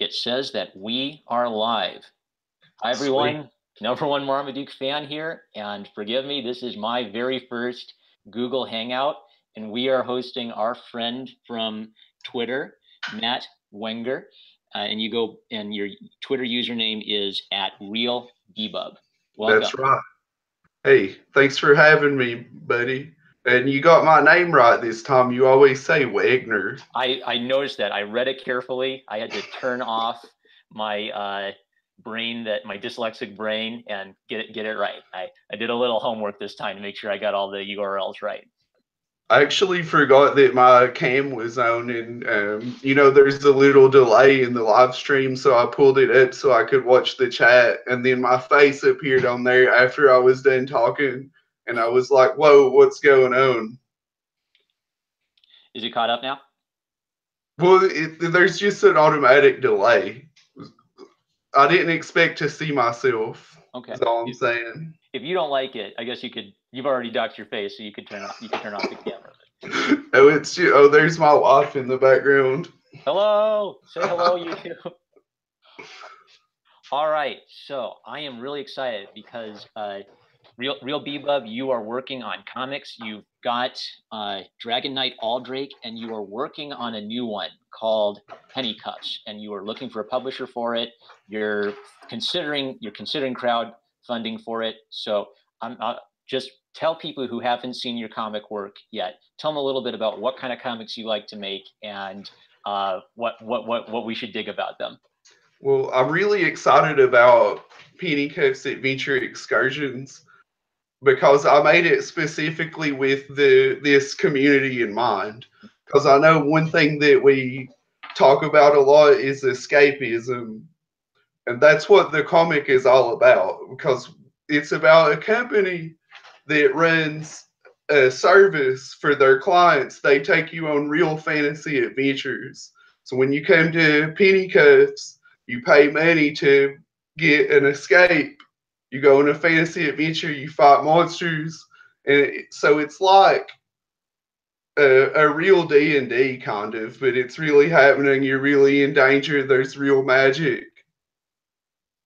It says that we are live. Hi, Sweet. everyone. Number one Marmaduke fan here. And forgive me, this is my very first Google Hangout. And we are hosting our friend from Twitter, Matt Wenger. And you go, and your Twitter username is @RealBebub. Welcome. That's right. Hey, thanks for having me, buddy. And you got my name right this time. You always say Wagner. I noticed that. I read it carefully. I had to turn off my my dyslexic brain, and get it right. I did a little homework this time to make sure I got all the URLs right. I actually forgot that my cam was on, and there's a little delay in the live stream, so I pulled it up so I could watch the chat, and then my face appeared on there after I was done talking, and I was like, "Whoa, what's going on?" Is it caught up now? Well, there's just an automatic delay. I didn't expect to see myself. Okay. That's all I'm saying. If you don't like it, I guess you could. You've already docked your face, so you could turn off the camera. There's my wife in the background. Hello, say hello, YouTube. All right, so I am really excited because Real Bebub, you are working on comics. You've got Dragon Knight Aldrake, and you are working on a new one called Penny Cuffs, and you are looking for a publisher for it. You're considering crowdfunding for it. So I'm just tell people who haven't seen your comic work yet. Tell them a little bit about what kind of comics you like to make, and what we should dig about them. Well, I'm really excited about Penny Cuffs Adventure Excursions because I made it specifically with this community in mind. Because I know one thing that we talk about a lot is escapism, and that's what the comic is all about. Because it's about a company that runs a service for their clients. They take you on real fantasy adventures. So when you come to Penny Cuffs, you pay money to get an escape. You go on a fantasy adventure, you fight monsters, and so it's like a real D&D kind of, but it's really happening. You're really in danger. There's real magic.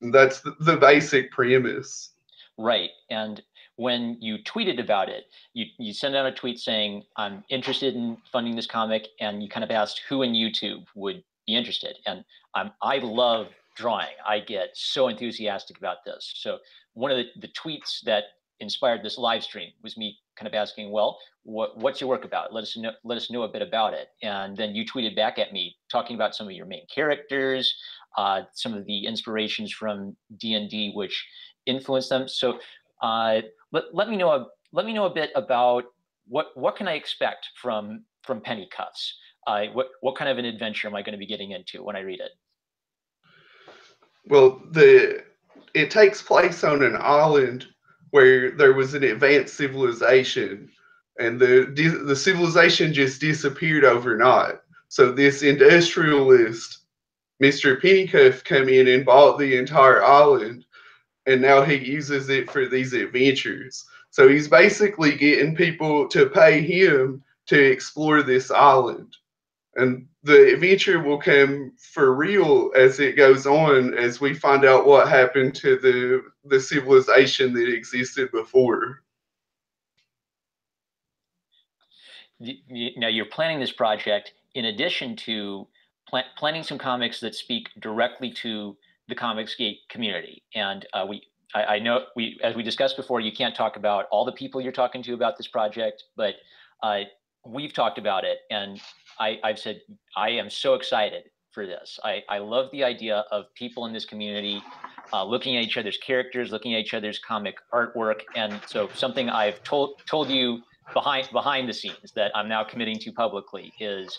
And that's the basic premise. Right. And when you tweeted about it, you sent out a tweet saying, "I'm interested in funding this comic," and you kind of asked who in YouTube would be interested. And I love drawing. I get so enthusiastic about this. So one of the tweets that inspired this live stream was me kind of asking, "Well, what's your work about? Let us know a bit about it." And then you tweeted back at me talking about some of your main characters, some of the inspirations from D&D which influenced them. So let me know a bit about what can I expect from Penny Cuffs. What kind of an adventure am I going to be getting into when I read it? Well, it takes place on an island where there was an advanced civilization, and the civilization just disappeared overnight. So this industrialist, Mr. Pennycuff, came in and bought the entire island, and now he uses it for these adventures. So he's basically getting people to pay him to explore this island. And the adventure will come for real as it goes on, as we find out what happened to the civilization that existed before. Now you're planning this project in addition to planning some comics that speak directly to the Comicsgate community. And I know as we discussed before, you can't talk about all the people you're talking to about this project, but we've talked about it, and I've said I am so excited for this. I love the idea of people in this community looking at each other's characters, looking at each other's comic artwork, and so something I've told you behind the scenes that I'm now committing to publicly is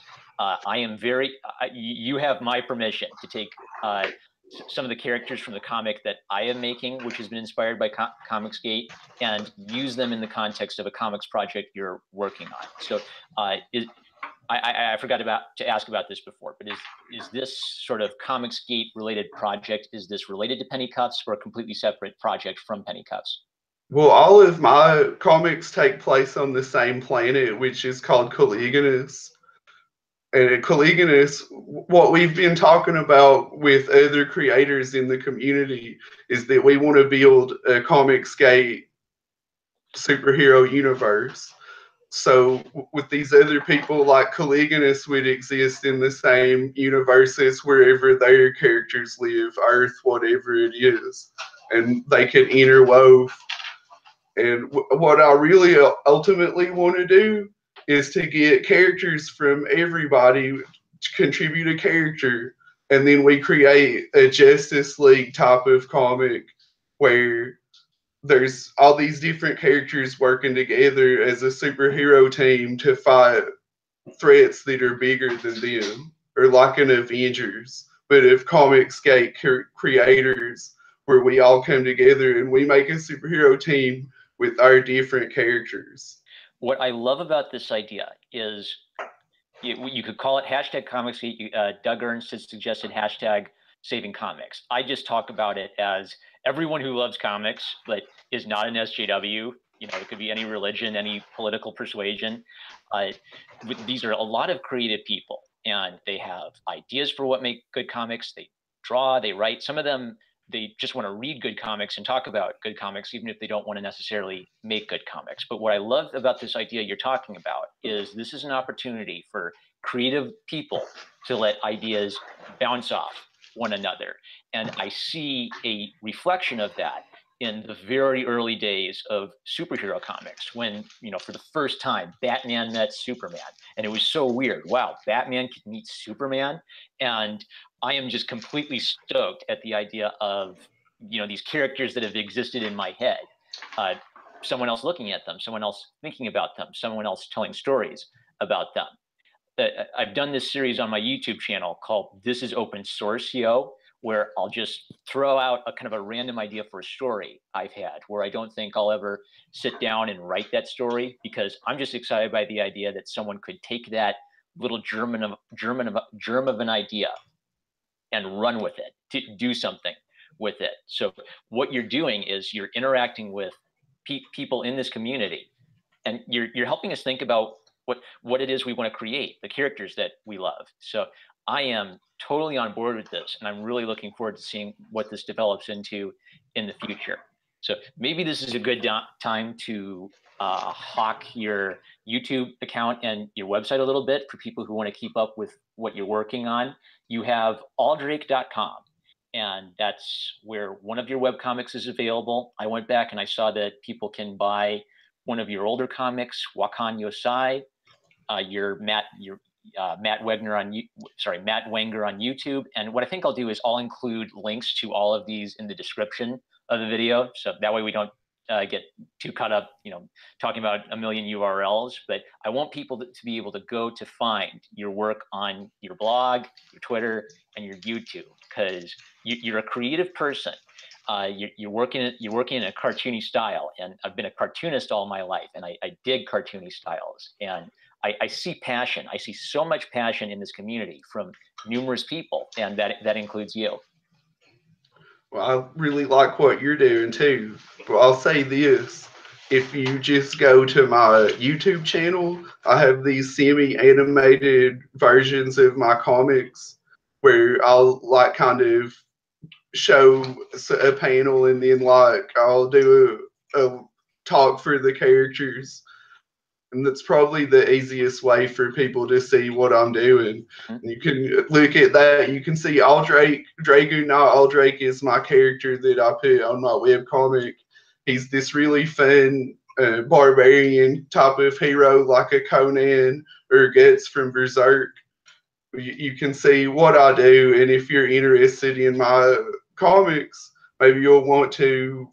you have my permission to take some of the characters from the comic that I am making, which has been inspired by Comicsgate, and use them in the context of a comics project you're working on. So I forgot to ask about this before, but is this sort of Comicsgate related project, is this related to Penny Cuffs or a completely separate project from Penny Cuffs? Well, all of my comics take place on the same planet, which is called Caligonus. And Caligonus, what we've been talking about with other creators in the community is that we want to build a Comicsgate superhero universe. So with these other people, like Caligulus would exist in the same universes wherever their characters live, Earth, whatever it is, and they can interwove. And what I really ultimately want to do is to get characters from everybody to contribute a character, and then we create a Justice League type of comic where there's all these different characters working together as a superhero team to fight threats that are bigger than them, or like an Avengers, but of Comicsgate creators, where we all come together and we make a superhero team with our different characters. What I love about this idea is you could call it hashtag Comicsgate. Doug Ernst has suggested hashtag Saving Comics. I just talk about it as everyone who loves comics but is not an SJW. You know, it could be any religion, any political persuasion. These are a lot of creative people, and they have ideas for what make good comics. They draw, they write. Some of them, they just want to read good comics and talk about good comics, even if they don't want to necessarily make good comics. But what I love about this idea you're talking about is this is an opportunity for creative people to let ideas bounce off one another. And I see a reflection of that in the very early days of superhero comics when, you know, for the first time, Batman met Superman. And it was so weird. Wow, Batman could meet Superman. And I am just completely stoked at the idea of, you know, these characters that have existed in my head. Someone else looking at them, someone else thinking about them, someone else telling stories about them. I've done this series on my YouTube channel called This is Open Source, Yo, where I'll just throw out a kind of a random idea for a story I've had where I don't think I'll ever sit down and write that story, because I'm just excited by the idea that someone could take that little germ of an idea and run with it, to do something with it. So what you're doing is you're interacting with people in this community, and you're helping us think about what it is we want to create, the characters that we love. So I am totally on board with this, and I'm really looking forward to seeing what this develops into in the future. So maybe this is a good time to hawk your YouTube account and your website a little bit for people who want to keep up with what you're working on. You have aldrake.com, and that's where one of your webcomics is available. I went back and I saw that people can buy one of your older comics, Wakan Yosai, your Matt Wenger on YouTube. And what I think I'll do is I'll include links to all of these in the description of the video, so that way we don't get too caught up, you know, talking about a million URLs. But I want people to be able to go to find your work on your blog, your Twitter, and your YouTube, because you're a creative person. You're working in a cartoony style, and I've been a cartoonist all my life, and I dig cartoony styles, and I see passion. I see so much passion in this community from numerous people, and that includes you. Well, I really like what you're doing too. But I'll say this. If you just go to my YouTube channel, I have these semi-animated versions of my comics where I'll like kind of show a panel, and then like I'll do a talk for the characters. And that's probably the easiest way for people to see what I'm doing. Mm-hmm. You can look at that. You can see Aldrake. Dragu Not Aldrake is my character that I put on my webcomic. He's this really fun barbarian type of hero, like a Conan or Guts from Berserk. You can see what I do, and if you're interested in my comics, maybe you'll want to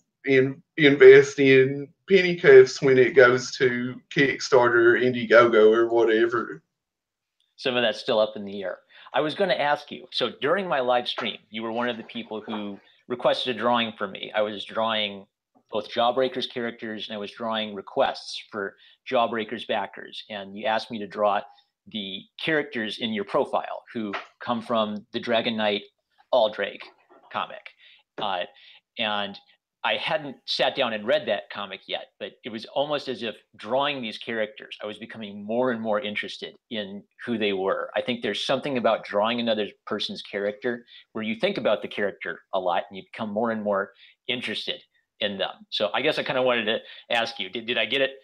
invest in Penny Cuffs when it goes to Kickstarter or Indiegogo or whatever. Some of that's still up in the air. I was going to ask you, so during my live stream, you were one of the people who requested a drawing from me. I was drawing both Jawbreakers characters, and I was drawing requests for Jawbreakers backers. And you asked me to draw the characters in your profile who come from the Dragon Knight Aldrake comic. And I hadn't sat down and read that comic yet, but it was almost as if drawing these characters, I was becoming more and more interested in who they were. I think there's something about drawing another person's character where you think about the character a lot and you become more and more interested in them. So I guess I kind of wanted to ask you, did I get it?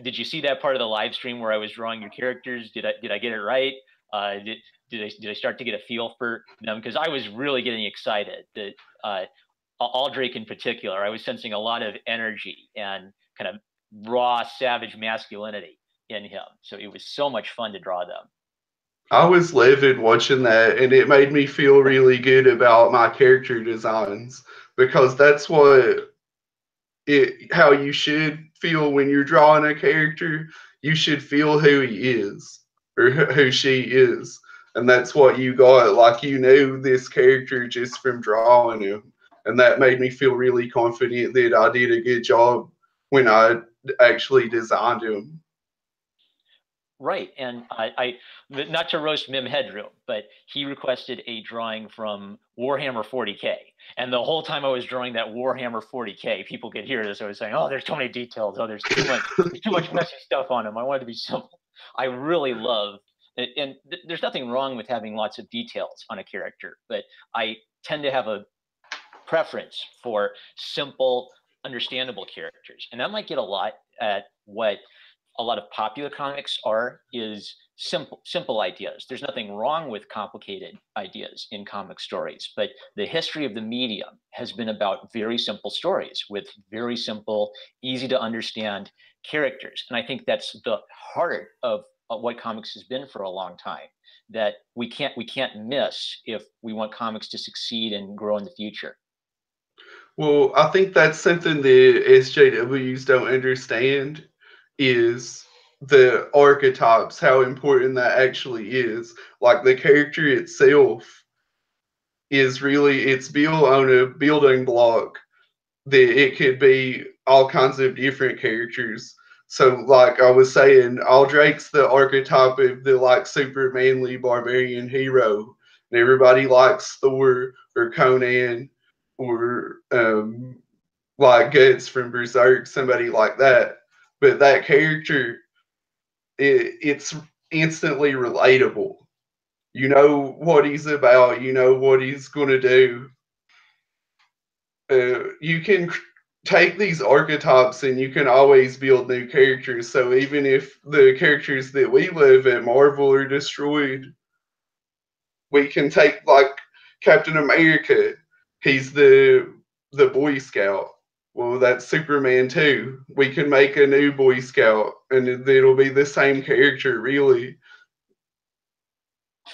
Did you see that part of the live stream where I was drawing your characters? Did I get it right? Did I start to get a feel for them? Because I was really getting excited that Aldrich in particular, I was sensing a lot of energy and kind of raw, savage masculinity in him. So it was so much fun to draw them. I was livid watching that, and it made me feel really good about my character designs because that's how you should feel when you're drawing a character. You should feel who he is or who she is, and that's what you got. Like you knew this character just from drawing him, and that made me feel really confident that I did a good job when I actually designed him. Right. And not to roast Mim Headroom, but he requested a drawing from Warhammer 40K. And the whole time I was drawing that Warhammer 40K, people could hear this. I was saying, oh, there's too many details. Oh, there's too much messy stuff on him. I wanted to be simple. I really love, and there's nothing wrong with having lots of details on a character, but I tend to have a preference for simple, understandable characters. And that might get a lot at what a lot of popular comics is simple ideas. There's nothing wrong with complicated ideas in comic stories, but the history of the medium has been about very simple stories with very simple, easy to understand characters. And I think that's the heart of what comics has been for a long time, that we can't miss if we want comics to succeed and grow in the future. Well, I think that's something the SJWs don't understand is the archetypes, how important that actually is. Like the character itself is really it's built on a building block that it could be all kinds of different characters. So like I was saying, Aldrake's the archetype of the like super manly barbarian hero. And everybody likes Thor or Conan or like Guts from Berserk, somebody like that. But that character, it's instantly relatable. You know what he's about. You know what he's going to do. You can take these archetypes and you can always build new characters. So even if the characters that we live at Marvel are destroyed, we can take like Captain America. He's the Boy Scout. Well, that's Superman too. We can make a new Boy Scout, and it'll be the same character. Really,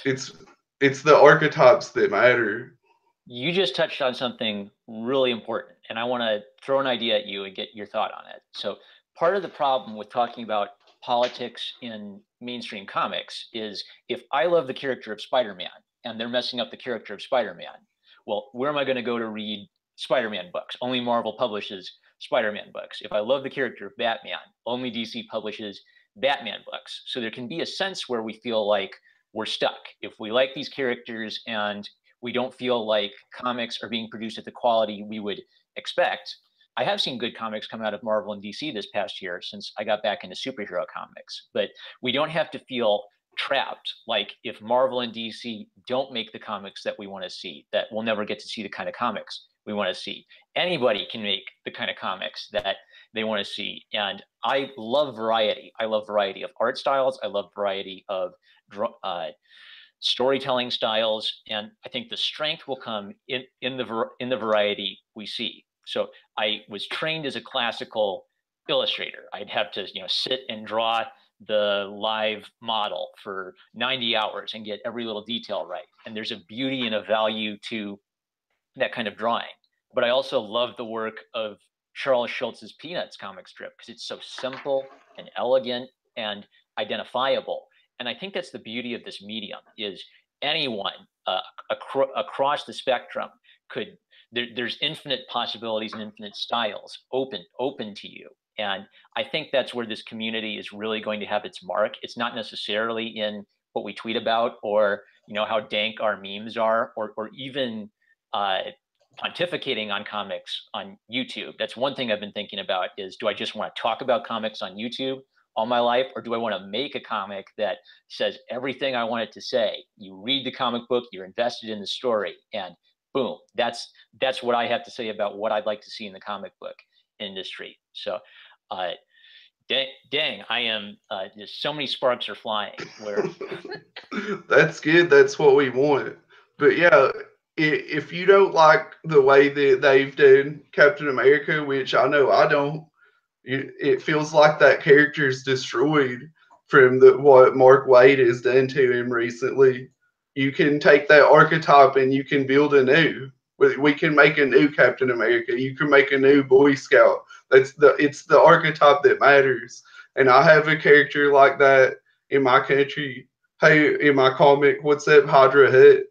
it's it's the archetypes that matter. You just touched on something really important, and I want to throw an idea at you and get your thought on it. So, part of the problem with talking about politics in mainstream comics is if I love the character of Spider-Man and they're messing up the character of Spider-Man, well, where am I going to go to read Spider-Man books? Only Marvel publishes Spider-Man books. If I love the character of Batman, only DC publishes Batman books. So there can be a sense where we feel like we're stuck. If we like these characters and we don't feel like comics are being produced at the quality we would expect. I have seen good comics come out of Marvel and DC this past year since I got back into superhero comics, but we don't have to feel trapped. Like if Marvel and DC don't make the comics that we want to see, that we'll never get to see the kind of comics we want to see. Anybody can make the kind of comics that they want to see. And I love variety. I love variety of art styles. I love variety of storytelling styles, and I think the strength will come in the variety we see. So I was trained as a classical illustrator. I'd have to sit and draw the live model for 90 hours and get every little detail right. And there's a beauty and a value to that kind of drawing. But I also love the work of Charles Schulz's Peanuts comic strip because it's so simple and elegant and identifiable. And I think that's the beauty of this medium is anyone across the spectrum could there's infinite possibilities and infinite styles open to you. And I think that's where this community is really going to have its mark. It's not necessarily in what we tweet about or how dank our memes are or even pontificating on comics on YouTube. That's one thing I've been thinking about is, do I just want to talk about comics on YouTube all my life, or do I want to make a comic that says everything I want it to say? You read the comic book, you're invested in the story, and boom, that's what I have to say about what I'd like to see in the comic book industry. So dang, I am just so many sparks are flying where That's good. That's what we want. But yeah, if you don't like the way that they've done Captain America, which I know I don't, it feels like that character's destroyed from what Mark Waid has done to him recently. You can take that archetype and you can build a new. We can make a new Captain America. You can make a new Boy Scout. It's the archetype that matters. And I have a character like that in my country. Hey, in my comic, what's up, Hydra Hut?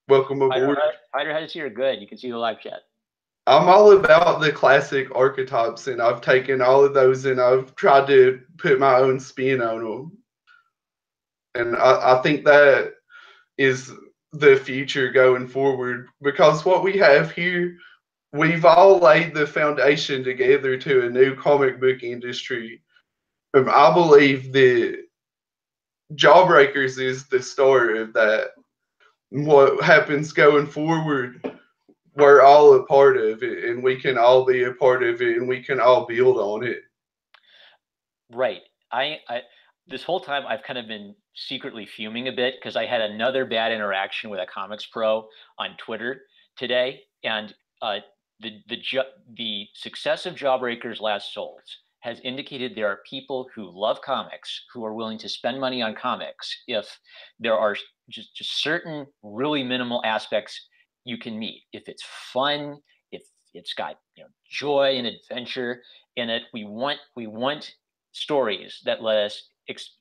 Welcome aboard. Hydra Huts here, good. You can see the live chat. I'm all about the classic archetypes, and I've taken all of those and I've tried to put my own spin on them. And I think that is the future going forward, because what we have here, we've all laid the foundation together to a new comic book industry. I believe that Jawbreakers is the start of that. What happens going forward, we're all a part of it, and we can all be a part of it, and we can all build on it. Right. I this whole time I've kind of been secretly fuming a bit because I had another bad interaction with a comics pro on Twitter today, and the success of Jawbreakers Last Souls has indicated there are people who love comics who are willing to spend money on comics if there are just certain really minimal aspects you can meet. If it's fun, if it's got joy and adventure in it, we want stories that let us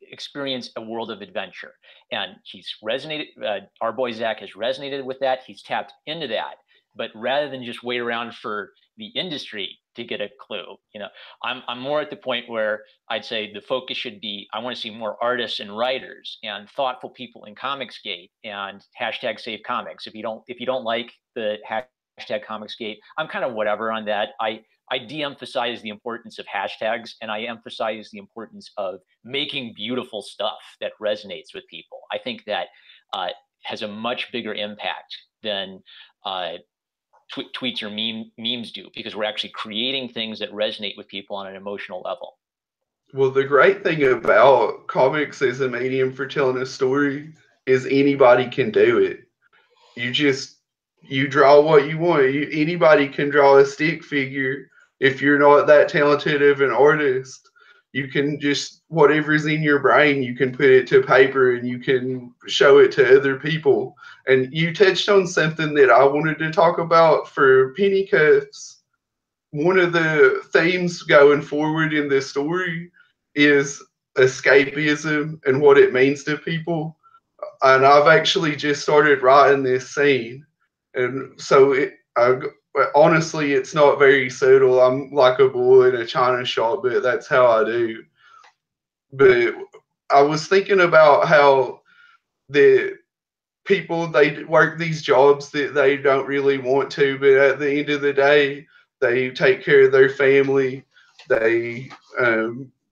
experience a world of adventure. And he's resonated. Our boy Zach has resonated with that. He's tapped into that. But rather than just wait around for the industry to get a clue, I'm more at the point where I'd say the focus should be, I want to see more artists and writers and thoughtful people in Comicsgate and hashtag Save Comics. If you don't like the hashtag Comicsgate, I'm kind of whatever on that. I de-emphasize the importance of hashtags, and I emphasize the importance of making beautiful stuff that resonates with people. I think that has a much bigger impact than tweets or memes do, because we're actually creating things that resonate with people on an emotional level. Well, the great thing about comics as a medium for telling a story is anybody can do it. You draw what you want. Anybody can draw a stick figure. If you're not that talented of an artist, you can just, whatever's in your brain, you can put it to paper and you can show it to other people. And you touched on something that I wanted to talk about for Penny Cuffs. One of the themes going forward in this story is escapism and what it means to people. And I've actually just started writing this scene. And so honestly, it's not very subtle. I'm like a bull in a china shop, but that's how I do. But I was thinking about how the people, they work these jobs that they don't really want to, but at the end of the day, they take care of their family, they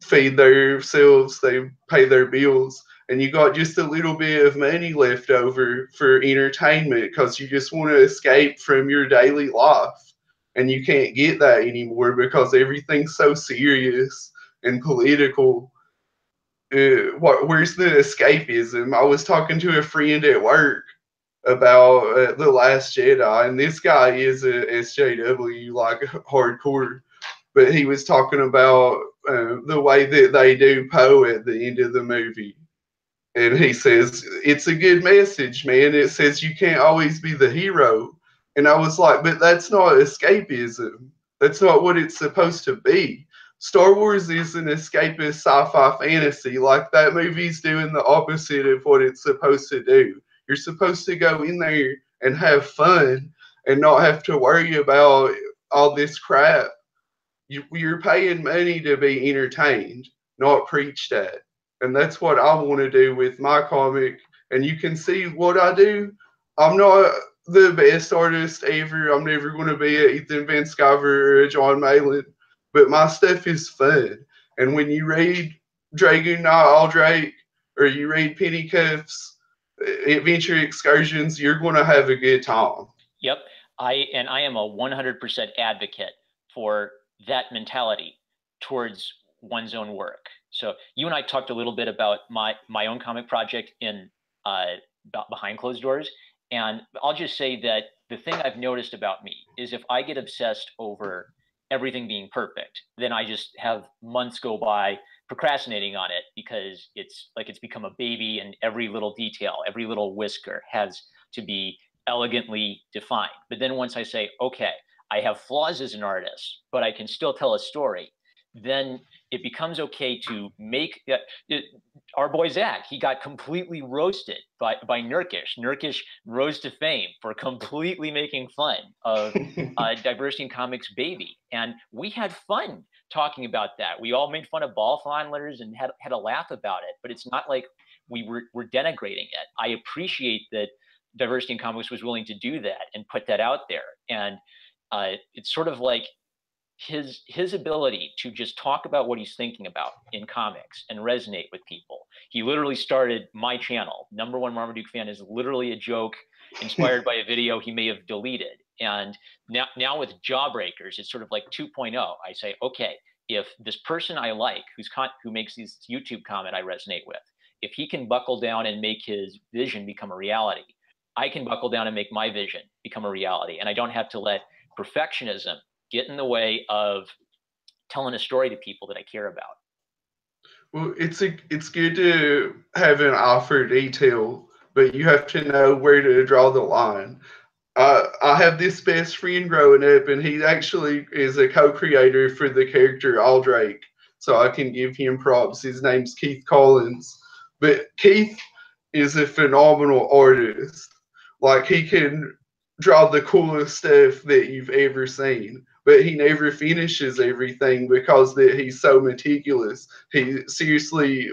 feed themselves, they pay their bills, and you got just a little bit of money left over for entertainment because you just want to escape from your daily life. And you can't get that anymore because everything's so serious and political. Where's the escapism? I was talking to a friend at work about The Last Jedi, and this guy is a SJW, like hardcore, but he was talking about the way that they do Poe at the end of the movie. And he says, it's a good message, man. It says you can't always be the hero. And I was like, but that's not escapism. That's not what it's supposed to be. Star Wars is an escapist sci-fi fantasy. Like, that movie's doing the opposite of what it's supposed to do. You're supposed to go in there and have fun and not have to worry about all this crap. You're paying money to be entertained, not preached at. And that's what I want to do with my comic. And you can see what I do. I'm not the best artist ever. I'm never going to be a Ethan Van Sciver or a John Malin, but my stuff is fun. And when you read Dragoon Knight Aldrake or you read Penny Cuffs, Adventure Excursions, you're going to have a good time. Yep. I am a 100% advocate for that mentality towards one's own work. So you and I talked a little bit about my own comic project in behind closed doors, and I'll just say that the thing I've noticed about me is if I get obsessed over everything being perfect, then I just have months go by procrastinating on it because it's like it's become a baby, and every little detail, every little whisker has to be elegantly defined. But then once I say, okay, I have flaws as an artist, but I can still tell a story, then it becomes okay to make our boy Zach, he got completely roasted by Nurkish. Nurkish rose to fame for completely making fun of Diversity in Comics Baby. And we had fun talking about that. We all made fun of ball fondlers and had a laugh about it, but it's not like we're denigrating it. I appreciate that Diversity in Comics was willing to do that and put that out there. And it's sort of like his ability to just talk about what he's thinking about in comics and resonate with people. He literally started my channel. Number One Marmaduke Fan is literally a joke inspired by a video he may have deleted. And now with Jawbreakers, it's sort of like 2.0. I say, okay, if this person I like, who makes these YouTube comment I resonate with, if he can buckle down and make his vision become a reality, I can buckle down and make my vision become a reality. And I don't have to let perfectionism get in the way of telling a story to people that I care about. Well, it's good to have an eye for detail, but you have to know where to draw the line. I have this best friend growing up, and he actually is a co-creator for the character Aldrake, so I can give him props. His name's Keith Collins, but Keith is a phenomenal artist. Like he can draw the coolest stuff that you've ever seen, but he never finishes everything because that he's so meticulous. He seriously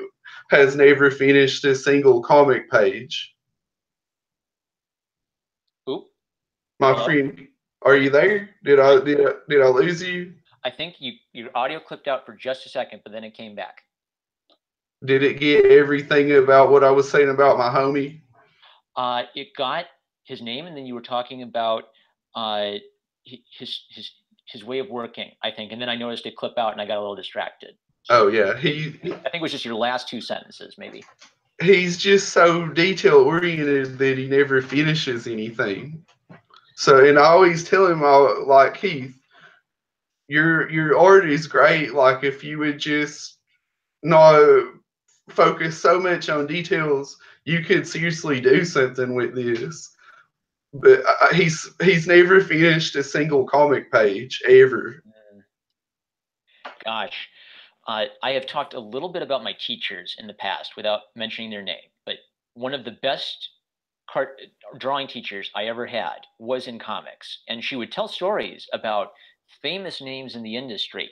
has never finished a single comic page. Oop. My Hello? friend, are you there? Did I lose you? I think your audio clipped out for just a second, but then it came back. Did it get everything about what I was saying about my homie? It got his name, and then you were talking about his way of working, I think, and then I noticed it clip out, and I got a little distracted. So Oh yeah, I think it was just your last two sentences, maybe. he's just so detail oriented that he never finishes anything. So, and I always tell him, like Keith, your art is great. Like if you would just not focus so much on details, you could seriously do something with this. But he's never finished a single comic page ever. Gosh, I have talked a little bit about my teachers in the past without mentioning their name, but one of the best drawing teachers I ever had was in comics, and she would tell stories about famous names in the industry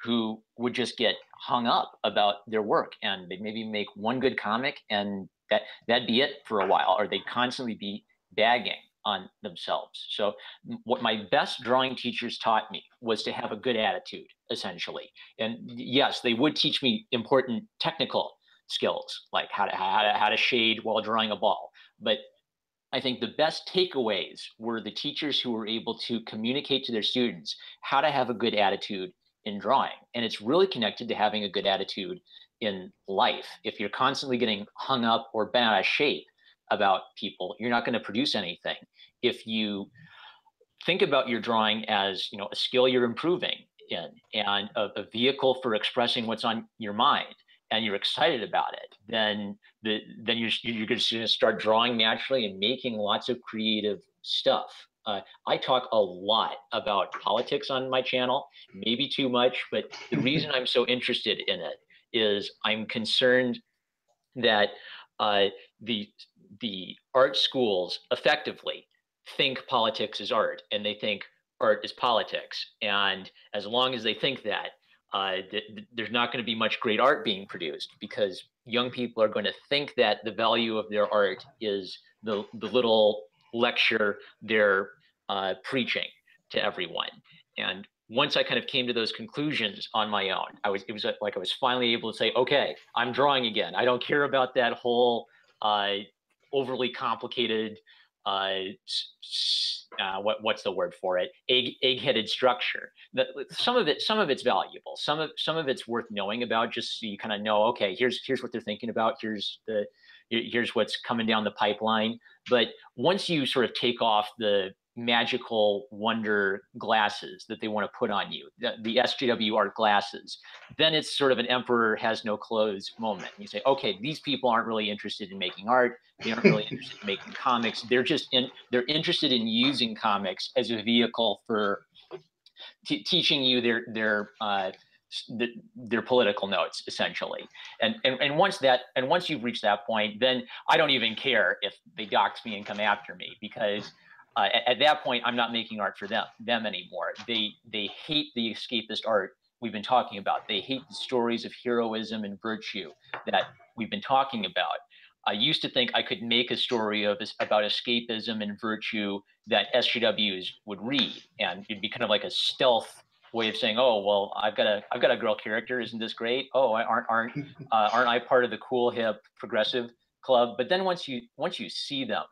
who would just get hung up about their work, and they'd maybe make one good comic, and that'd be it for a while, or they'd constantly be bagging on themselves. So what my best drawing teachers taught me was to have a good attitude, essentially. And yes, they would teach me important technical skills, like how to shade while drawing a ball. But I think the best takeaways were the teachers who were able to communicate to their students how to have a good attitude in drawing. And it's really connected to having a good attitude in life. If you're constantly getting hung up or bent out of shape about people, you're not going to produce anything. If you think about your drawing as, a skill you're improving in, and a vehicle for expressing what's on your mind, and you're excited about it, then you're just going to start drawing naturally and making lots of creative stuff. I talk a lot about politics on my channel, maybe too much, but the reason I'm so interested in it is I'm concerned that the art schools effectively think politics is art, and they think art is politics. And as long as they think that, there's not going to be much great art being produced, because young people are going to think that the value of their art is the little lecture they're preaching to everyone. And once I kind of came to those conclusions on my own, it was like I was finally able to say, okay, I'm drawing again. I don't care about that whole overly complicated what's the word for it? Egg-headed structure. Some of it's valuable. Some of it's worth knowing about, just so you kind of know, okay, here's what they're thinking about. Here's what's coming down the pipeline. But once you sort of take off the magical wonder glasses that they want to put on you, the SJW art glasses, then it's sort of an emperor has no clothes moment. And you say, okay, these people aren't really interested in making art. They aren't really interested in making comics. They're interested in using comics as a vehicle for teaching you their political notes, essentially. And once you've reached that point, then I don't even care if they dox me and come after me, because at that point I'm not making art for them anymore. They hate the escapist art we've been talking about. They hate the stories of heroism and virtue that we've been talking about. I used to think I could make a story about escapism and virtue that SJWs would read, and it'd be kind of like a stealth way of saying, "Oh, well, I've got a girl character. Isn't this great? Oh, aren't I part of the cool, hip, progressive club?" But then once you see them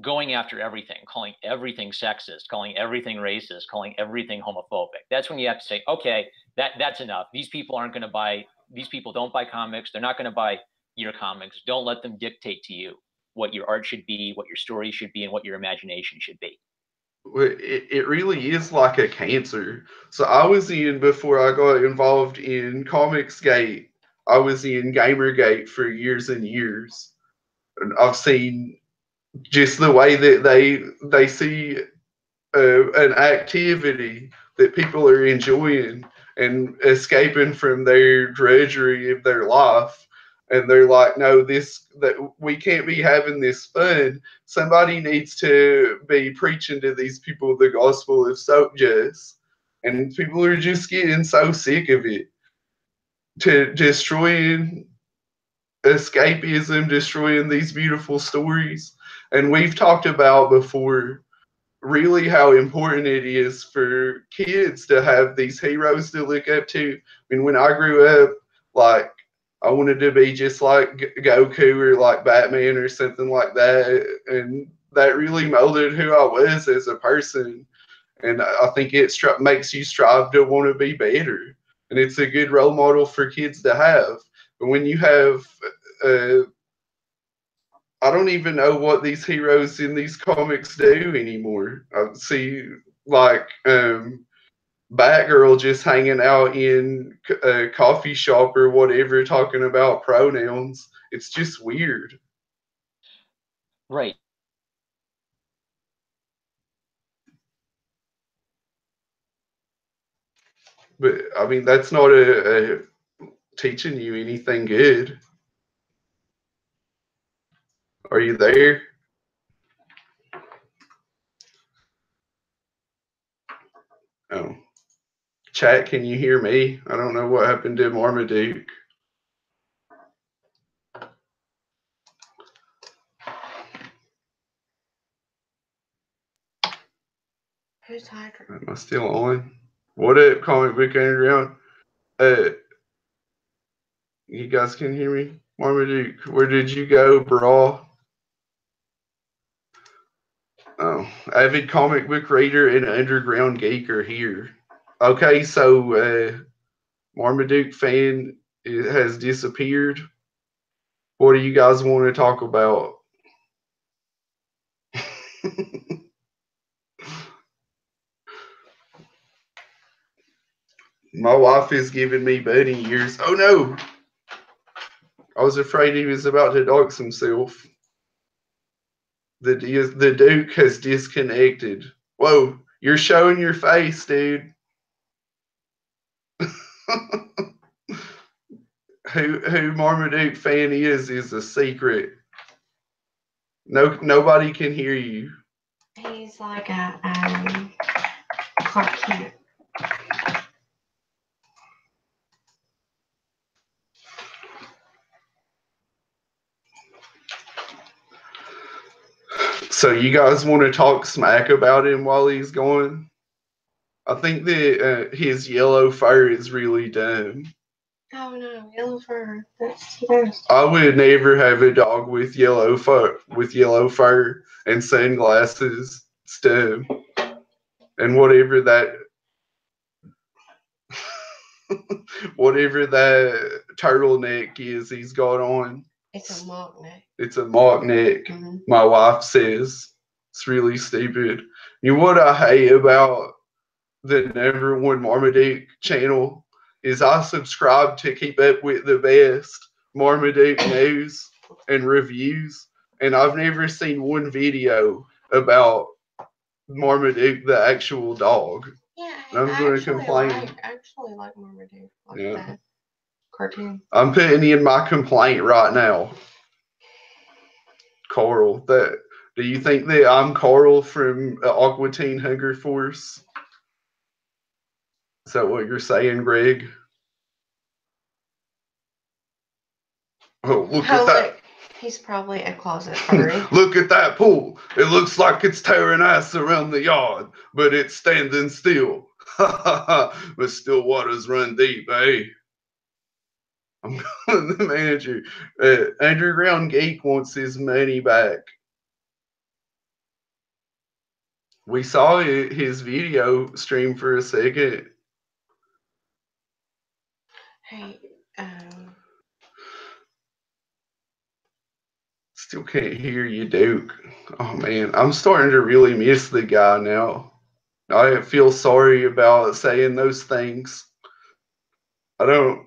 going after everything, calling everything sexist, calling everything racist, calling everything homophobic, that's when you have to say, okay, that's enough. These people aren't going to buy. These people don't buy comics. They're not going to buy your comics. Don't let them dictate to you what your art should be, what your story should be, and what your imagination should be. It really is like a cancer. So I was before I got involved in Comicsgate, I was in Gamergate for years and years. And I've seen just the way that they see an activity that people are enjoying and escaping from their drudgery of their life, and they're like, no, that we can't be having this fun. Somebody needs to be preaching to these people the gospel of soap jazz, and people are just getting so sick of it, to destroying escapism, destroying these beautiful stories. And we've talked about before really how important it is for kids to have these heroes to look up to. I mean, when I grew up, like, I wanted to be just like Goku or like Batman or something like that. And that really molded who I was as a person. And I think it makes you strive to want to be better. And it's a good role model for kids to have. But when you have I don't even know what these heroes in these comics do anymore. I see like Batgirl just hanging out in a coffee shop or whatever, talking about pronouns. It's just weird. Right. But I mean, that's not a teaching you anything good. Are you there? Oh, chat, can you hear me? I don't know what happened to Marmaduke. Who's Hydra? Am I still on? What up, Comic Book Underground? You guys can hear me? Marmaduke, where did you go, bro? Oh, avid comic book reader and underground geek are here. Okay, so Marmaduke fan has disappeared. What do you guys want to talk about? My wife is giving me bunny ears. Oh no! I was afraid he was about to dox himself. The Duke has disconnected. Whoa, you're showing your face, dude. who Marmaduke fan is a secret. Nobody can hear you. He's like a Clark Kent. So you guys want to talk smack about him while he's gone? I think that his yellow fur is really dumb. Oh no, yellow fur. That's gross. I would never have a dog with yellow fur and sunglasses. It's dumb. And whatever that turtleneck is he's got on. It's a mock neck. It's a mock neck. Mhm. My wife says it's really stupid. You know what I hate about the #1 Marmaduke channel is I subscribe to keep up with the best Marmaduke news and reviews, and I've never seen one video about Marmaduke, the actual dog. Yeah, I'm going to complain. I actually like Marmaduke, like that cartoon. I'm putting in my complaint right now. Carl, do you think that I'm Carl from Aqua Teen Hunger Force? Is that what you're saying, Greg? Oh, look at that. Look, he's probably a closet furry. Look at that pool. It looks like it's tearing ass around the yard, but it's standing still. But still waters run deep, eh? I'm calling the manager. Underground Geek wants his money back. We saw his video stream for a second. Hey, Still can't hear you, Duke. Oh man, I'm starting to really miss the guy now. I feel sorry about saying those things. I don't.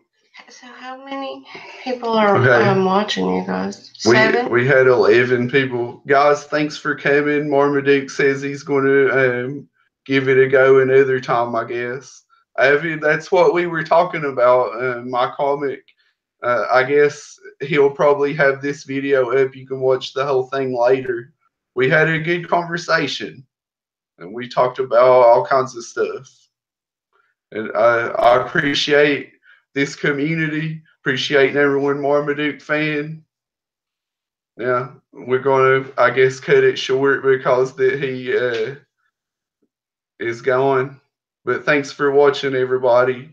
so how many people are watching you guys? 7? We had 11 people. Guys, thanks for coming. Marmaduke says he's going to give it a go another time, I guess. That's what we were talking about, my comic. I guess he'll probably have this video up. You can watch the whole thing later. We had a good conversation, and we talked about all kinds of stuff. And I appreciate this community, appreciate #1 Marmaduke fan. Yeah, we're going to, I guess, cut it short because he is gone. But thanks for watching, everybody.